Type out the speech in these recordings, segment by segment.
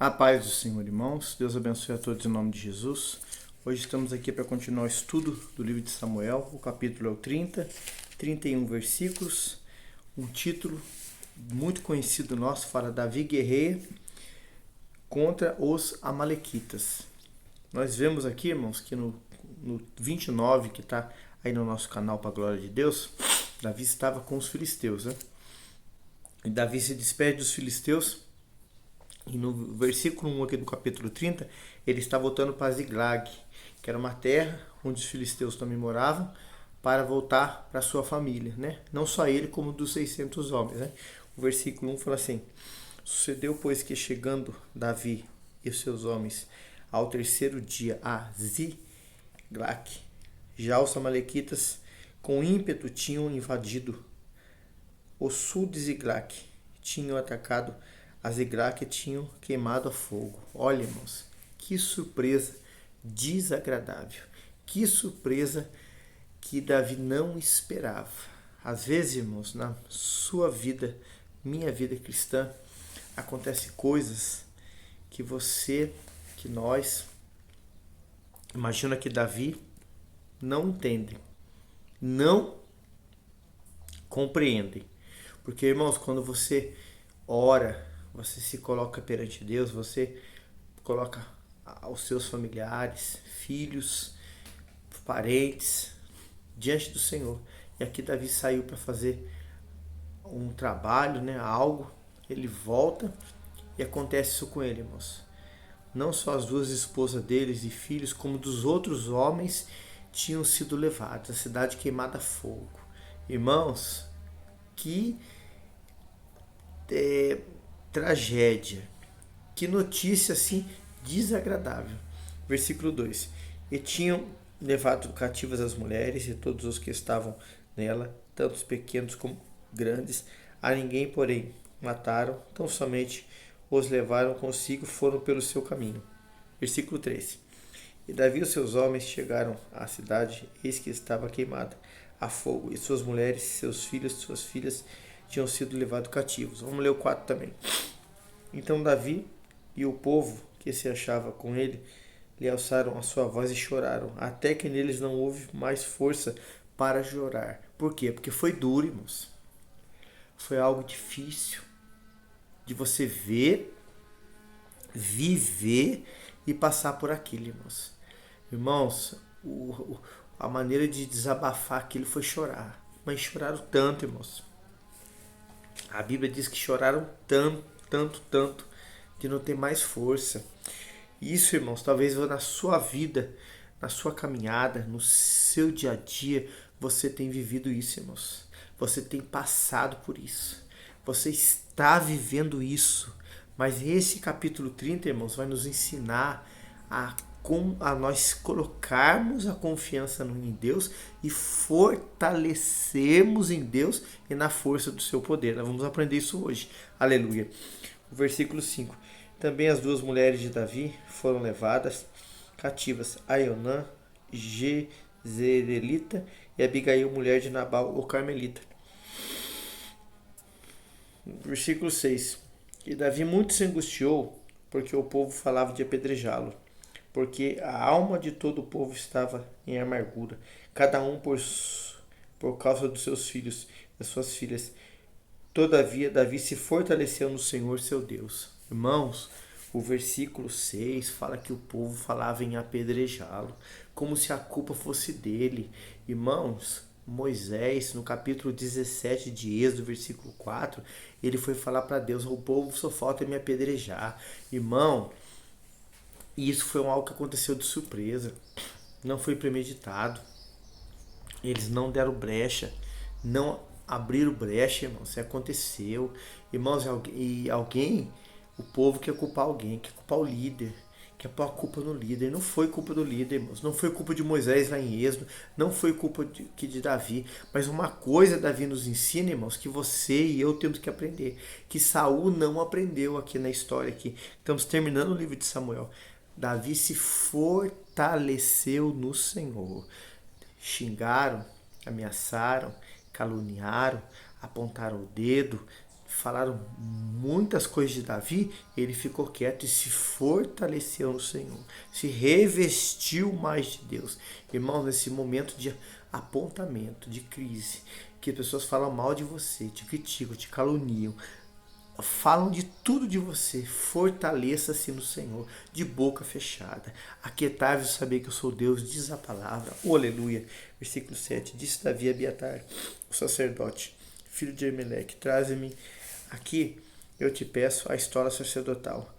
A paz do Senhor, irmãos. Deus abençoe a todos em nome de Jesus. Hoje estamos aqui para continuar o estudo do livro de Samuel. O capítulo é o 30, 31 versículos. Um título muito conhecido nosso fala: Davi guerreia contra os amalequitas. Nós vemos aqui, irmãos, que no 29, que está aí no nosso canal para a glória de Deus, Davi estava com os filisteus, né? E Davi se despede dos filisteus. E no versículo 1 aqui do capítulo 30, ele está voltando para Ziglag, que era uma terra onde os filisteus também moravam, para voltar para sua família, né? Não só ele, como dos 600 homens, né? O versículo 1 fala assim: Sucedeu, pois, que chegando Davi e os seus homens ao terceiro dia a Ziglag, já os amalequitas com ímpeto tinham invadido o sul de Ziglag, tinham atacado a Ziglag, tinham queimado a fogo. Olha, irmãos, que surpresa desagradável. Que surpresa que Davi não esperava. Às vezes, irmãos, na sua vida, minha vida cristã, acontecem coisas que nós, imagina que Davi não entendem, não compreendem. Porque, irmãos, quando você ora, você se coloca perante Deus, você coloca os seus familiares, filhos, parentes diante do Senhor. E aqui Davi saiu para fazer um trabalho, né, algo. Ele volta e acontece isso com ele, irmãos. Não só as duas esposas deles e filhos, como dos outros homens tinham sido levados. A cidade queimada a fogo. Irmãos, que tragédia, que notícia assim desagradável. Versículo 2: E tinham levado cativas as mulheres e todos os que estavam nela, tanto os pequenos como grandes, a ninguém, porém, mataram, tão somente os levaram consigo, foram pelo seu caminho. Versículo 3: E Davi e os seus homens chegaram à cidade, eis que estava queimada a fogo, e suas mulheres, seus filhos, suas filhas tinham sido levados cativos. Vamos ler o 4 também. Então Davi e o povo que se achava com ele lhe alçaram a sua voz e choraram, até que neles não houve mais força para chorar. Por quê? Porque foi duro, irmãos. Foi algo difícil de você ver, viver e passar por aquilo, irmãos. Irmãos, a maneira de desabafar aquilo foi chorar. Mas choraram tanto, irmãos. A Bíblia diz que choraram tanto, de não ter mais força. Isso, irmãos, talvez na sua vida, na sua caminhada, no seu dia a dia, você tem vivido isso, irmãos. Você tem passado por isso. Você está vivendo isso. Mas esse capítulo 30, irmãos, vai nos ensinar a nós colocarmos a confiança em Deus e fortalecermos em Deus e na força do seu poder. Nós vamos aprender isso hoje. Aleluia. O versículo 5. Também as duas mulheres de Davi foram levadas cativas, Aionã, Jezreelita, e Abigail, mulher de Nabal, o Carmelita. Versículo 6. E Davi muito se angustiou, porque o povo falava de apedrejá-lo, porque a alma de todo o povo estava em amargura, cada um por causa dos seus filhos, das suas filhas. Todavia, Davi se fortaleceu no Senhor seu Deus. Irmãos, o versículo 6 fala que o povo falava em apedrejá-lo, como se a culpa fosse dele. Irmãos, Moisés, no capítulo 17 de Êxodo, versículo 4, ele foi falar para Deus: o povo só falta me apedrejar. Irmão, isso foi algo que aconteceu de surpresa, não foi premeditado. Eles não deram brecha, não abriram brecha, irmãos. Isso aconteceu. Irmãos, e alguém, o povo quer culpar alguém, quer culpar o líder, quer pôr a culpa no líder. Não foi culpa do líder, irmãos. Não foi culpa de Moisés lá em Êxodo, não foi culpa de Davi. Mas uma coisa Davi nos ensina, irmãos, que você e eu temos que aprender, que Saul não aprendeu aqui na história aqui. Estamos terminando o livro de Samuel. Davi se fortaleceu no Senhor. Xingaram, ameaçaram, caluniaram, apontaram o dedo, falaram muitas coisas de Davi, ele ficou quieto e se fortaleceu no Senhor, se revestiu mais de Deus. Irmãos, nesse momento de apontamento, de crise, que as pessoas falam mal de você, te criticam, te caluniam, falam de tudo de você, fortaleça-se no Senhor, de boca fechada. Aquietai-vos e saber que eu sou Deus, diz a palavra. Oh, aleluia. Versículo 7. Disse Davi a Abiatar, o sacerdote, filho de Emelec, traze-me aqui, eu te peço, a estola sacerdotal.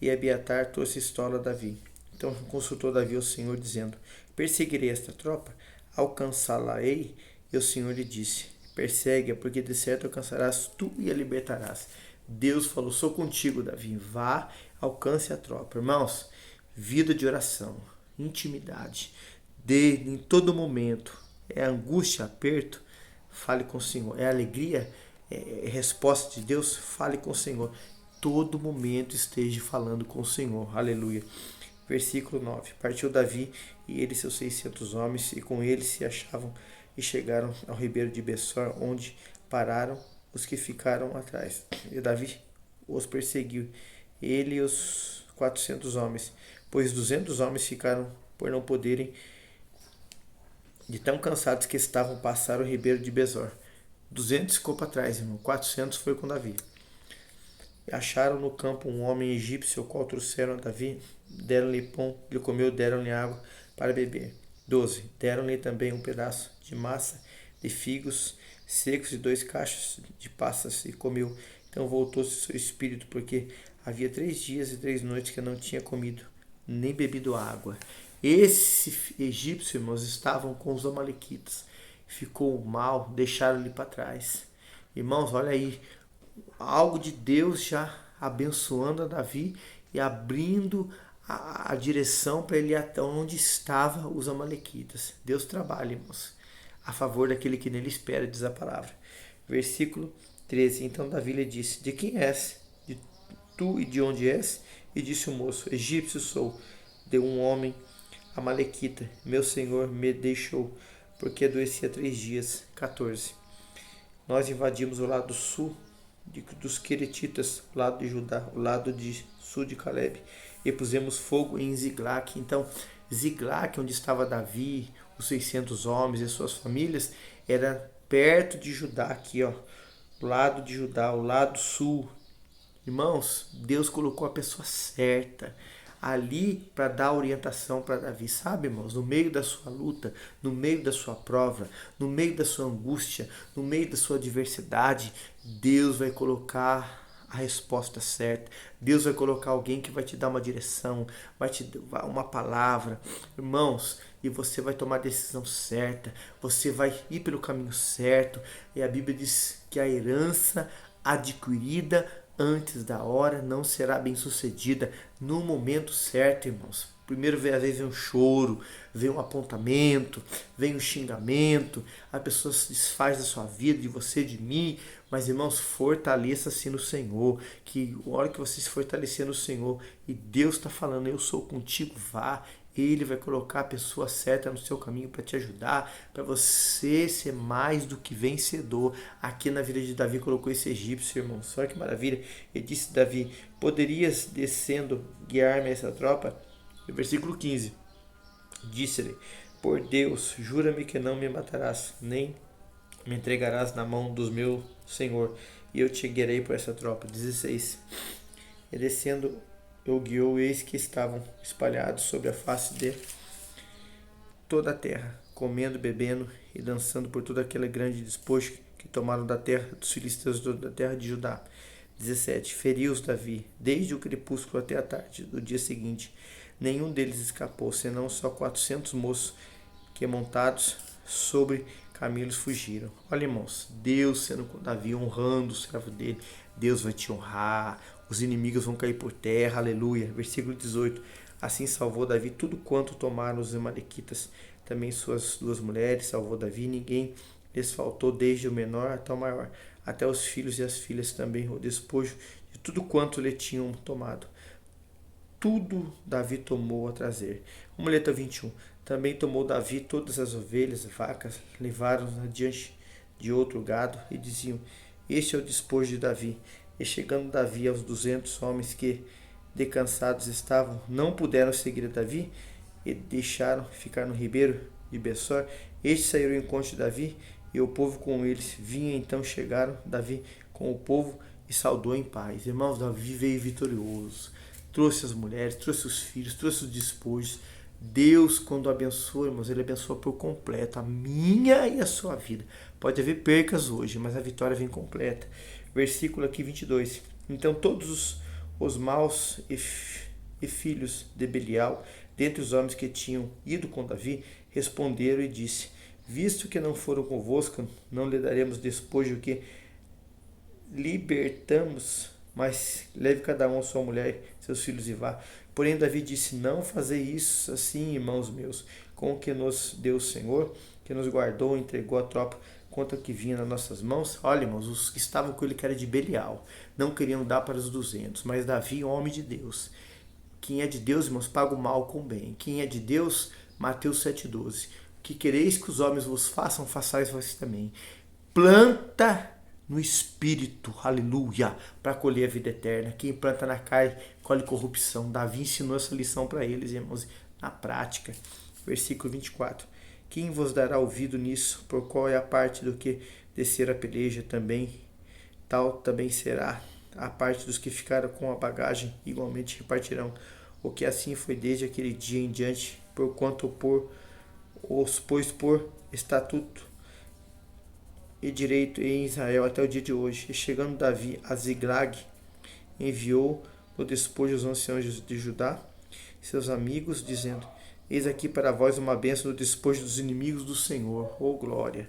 E Abiatar trouxe a estola a Davi. Então consultou Davi ao Senhor, dizendo, perseguirei esta tropa, alcançá-la-ei. E o Senhor lhe disse, persegue-a, porque de certo alcançarás tu e a libertarás. Deus falou, sou contigo, Davi, vá, alcance a tropa. Irmãos, vida de oração, intimidade, em todo momento, é angústia, aperto, fale com o Senhor, é alegria, é resposta de Deus, fale com o Senhor. Todo momento esteja falando com o Senhor, aleluia. Versículo 9, partiu Davi e ele seus 600 homens, e com eles se achavam e chegaram ao ribeiro de Bessor, onde pararam os que ficaram atrás. E Davi os perseguiu, ele e os 400 homens, pois 200 homens ficaram por não poderem, de tão cansados que estavam, passar o ribeiro de Besor. 200 ficou para trás, irmão. 400 foi com Davi. E acharam no campo um homem egípcio, o qual trouxeram a Davi, deram-lhe pão, ele comeu, deram-lhe água para beber. 12. Deram-lhe também um pedaço de massa de figos secos e 2 cachos de passas, e comeu. Então voltou-se seu espírito, porque havia 3 dias e 3 noites que não tinha comido, nem bebido água. Esse egípcio, irmãos, estavam com os amalequitas. Ficou mal, deixaram-lhe para trás. Irmãos, olha aí, algo de Deus já abençoando a Davi e abrindo a direção para ele ir até onde estavam os amalequitas. Deus trabalha, irmãos, a favor daquele que nele espera, diz a palavra. Versículo 13. Então Davi lhe disse, de quem és? De tu e de onde és? E disse o moço, egípcio sou, de um homem amalequita. Meu senhor me deixou, porque adoecia 3 dias. 14. Nós invadimos o lado sul dos Queretitas, o lado de Judá, o lado de sul de Caleb, e pusemos fogo em Ziglac. Então, Ziglac, onde estava Davi, os 600 homens e suas famílias, era perto de Judá, aqui, ó, o lado de Judá, o lado sul. Irmãos, Deus colocou a pessoa certa ali para dar orientação para Davi, sabe, irmãos? No meio da sua luta, no meio da sua prova, no meio da sua angústia, no meio da sua adversidade, Deus vai colocar a resposta certa. Deus vai colocar alguém que vai te dar uma direção, vai te dar uma palavra, irmãos, e você vai tomar a decisão certa, você vai ir pelo caminho certo. E a Bíblia diz que a herança adquirida antes da hora não será bem sucedida no momento certo, irmãs. Primeiro, às vezes, vem um choro, vem um apontamento, vem um xingamento, a pessoa se desfaz da sua vida, de você, de mim. Mas, irmãos, fortaleça-se no Senhor, que a hora que você se fortalecer no Senhor, e Deus está falando, eu sou contigo, vá. Ele vai colocar a pessoa certa no seu caminho para te ajudar, para você ser mais do que vencedor. Aqui na vida de Davi colocou esse egípcio, irmão. Olha que maravilha. Ele disse, Davi, poderias descendo guiar-me essa tropa? No versículo 15, disse-lhe, por Deus, jura-me que não me matarás, nem me entregarás na mão do meu senhor, e eu te guiarei por essa tropa. 16. E descendo eu guiou, eis que estavam espalhados sobre a face de toda a terra, comendo, bebendo e dançando por todo aquele grande despojo que tomaram da terra dos filisteus, da terra de Judá. 17. Feriu-os Davi, desde o crepúsculo até a tarde do dia seguinte. Nenhum deles escapou, senão só 400 moços que, montados sobre camelos, fugiram. Olha, irmãos, Deus sendo com Davi, honrando o servo dele. Deus vai te honrar, os inimigos vão cair por terra, aleluia. Versículo 18. Assim salvou Davi tudo quanto tomaram os amalequitas, também suas 2 mulheres salvou Davi, ninguém lhes faltou, desde o menor até o maior, até os filhos e as filhas também, o despojo de tudo quanto lhe tinham tomado. Tudo Davi tomou a trazer. Muleta 21. Também tomou Davi todas as ovelhas, vacas, levaram-nas diante de outro gado, e diziam, Este é o despojo de Davi. E chegando Davi aos 200 homens que descansados estavam, não puderam seguir a Davi e deixaram ficar no ribeiro de Bessor. Estes saíram ao encontro de Davi e o povo com eles. Vinha então chegaram Davi com o povo e saudou em paz. Irmãos, Davi veio vitorioso. Trouxe as mulheres, trouxe os filhos, trouxe os despojos. Deus, quando abençoa, irmãos, Ele abençoa por completo a minha e a sua vida. Pode haver percas hoje, mas a vitória vem completa. Versículo aqui 22. Então todos os maus e filhos de Belial, dentre os homens que tinham ido com Davi, responderam e disse: visto que não foram convosco, não lhe daremos despojo que libertamos, mas leve cada um a sua mulher, seus filhos e vá. Porém Davi disse: não fazei isso assim, irmãos meus, com o que nos deu o Senhor, que nos guardou e entregou a tropa contra o que vinha nas nossas mãos. Olha, irmãos, os que estavam com ele, que era de Belial, não queriam dar para os 200, mas Davi, homem de Deus. Quem é de Deus, irmãos, paga o mal com o bem. Quem é de Deus, Mateus 7,12. O que quereis que os homens vos façam, façais vós também. Planta no Espírito, aleluia, para colher a vida eterna. Quem planta na carne, colhe corrupção. Davi ensinou essa lição para eles, irmãos, na prática. Versículo 24. Quem vos dará ouvido nisso? Por qual é a parte do que descer a peleja também? Tal também será a parte dos que ficaram com a bagagem, igualmente repartirão. O que assim foi desde aquele dia em diante, porquanto pôs por estatuto e direito em Israel até o dia de hoje. E chegando Davi a Ziglag, enviou no despojo os anciãos de Judá, seus amigos, dizendo: eis aqui para vós uma bênção do despojo dos inimigos do Senhor. Oh, glória!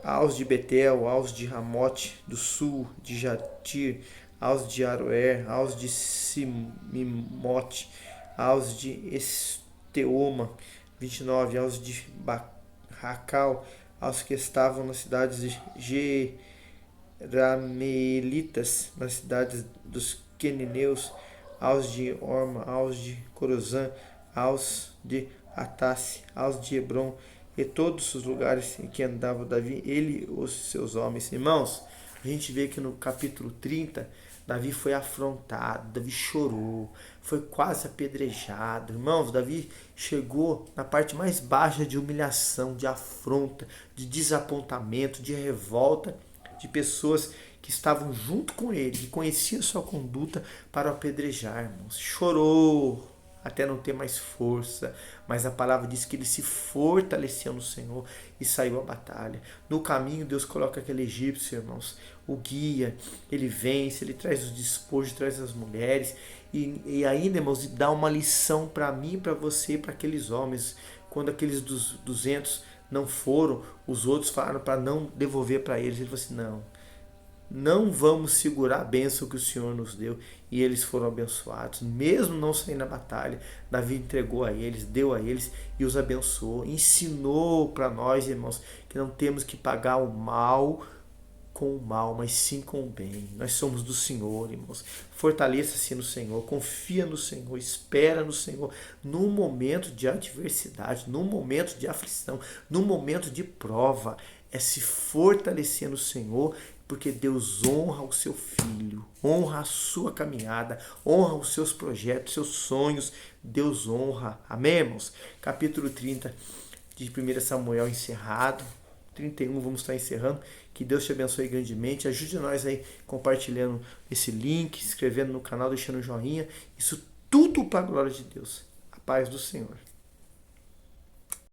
Aos de Betel, aos de Ramote do sul, de Jatir, aos de Aroer, aos de Simimote, aos de Esteoma, 29, aos de Racal, aos que estavam nas cidades de Jeramelitas, nas cidades dos Queneneus, aos de Orma, aos de Corozã, aos de Atasse, aos de Hebron, e todos os lugares em que andava Davi, ele e os seus homens. Irmãos, a gente vê que no capítulo 30, Davi foi afrontado, Davi chorou, foi quase apedrejado. Irmãos, Davi chegou na parte mais baixa de humilhação, de afronta, de desapontamento, de revolta, de pessoas que estavam junto com ele, que conheciam sua conduta para o apedrejar, irmãos. Chorou até não ter mais força, mas a palavra diz que ele se fortaleceu no Senhor e saiu à batalha. No caminho, Deus coloca aquele egípcio, irmãos, o guia, ele vence, ele traz os despojos, traz as mulheres, e ainda, irmãos, dá uma lição para mim, para você, para aqueles homens. Quando aqueles 200 não foram, os outros falaram para não devolver para eles. Ele falou assim: não vamos segurar a bênção que o Senhor nos deu. E eles foram abençoados, mesmo não saindo na batalha. Davi entregou a eles, deu a eles e os abençoou. Ensinou para nós, irmãos, que não temos que pagar o mal com o mal, mas sim com o bem. Nós somos do Senhor, irmãos. Fortaleça-se no Senhor, confia no Senhor, espera no Senhor. No momento de adversidade, no momento de aflição, no momento de prova, é se fortalecer no Senhor, porque Deus honra o seu filho, honra a sua caminhada, honra os seus projetos, seus sonhos. Deus honra. Amém, irmãos? Capítulo 30 de 1 Samuel encerrado. 31 vamos estar encerrando. Que Deus te abençoe grandemente. Ajude nós aí compartilhando esse link, se inscrevendo no canal, deixando um joinha. Isso tudo para a glória de Deus. A paz do Senhor.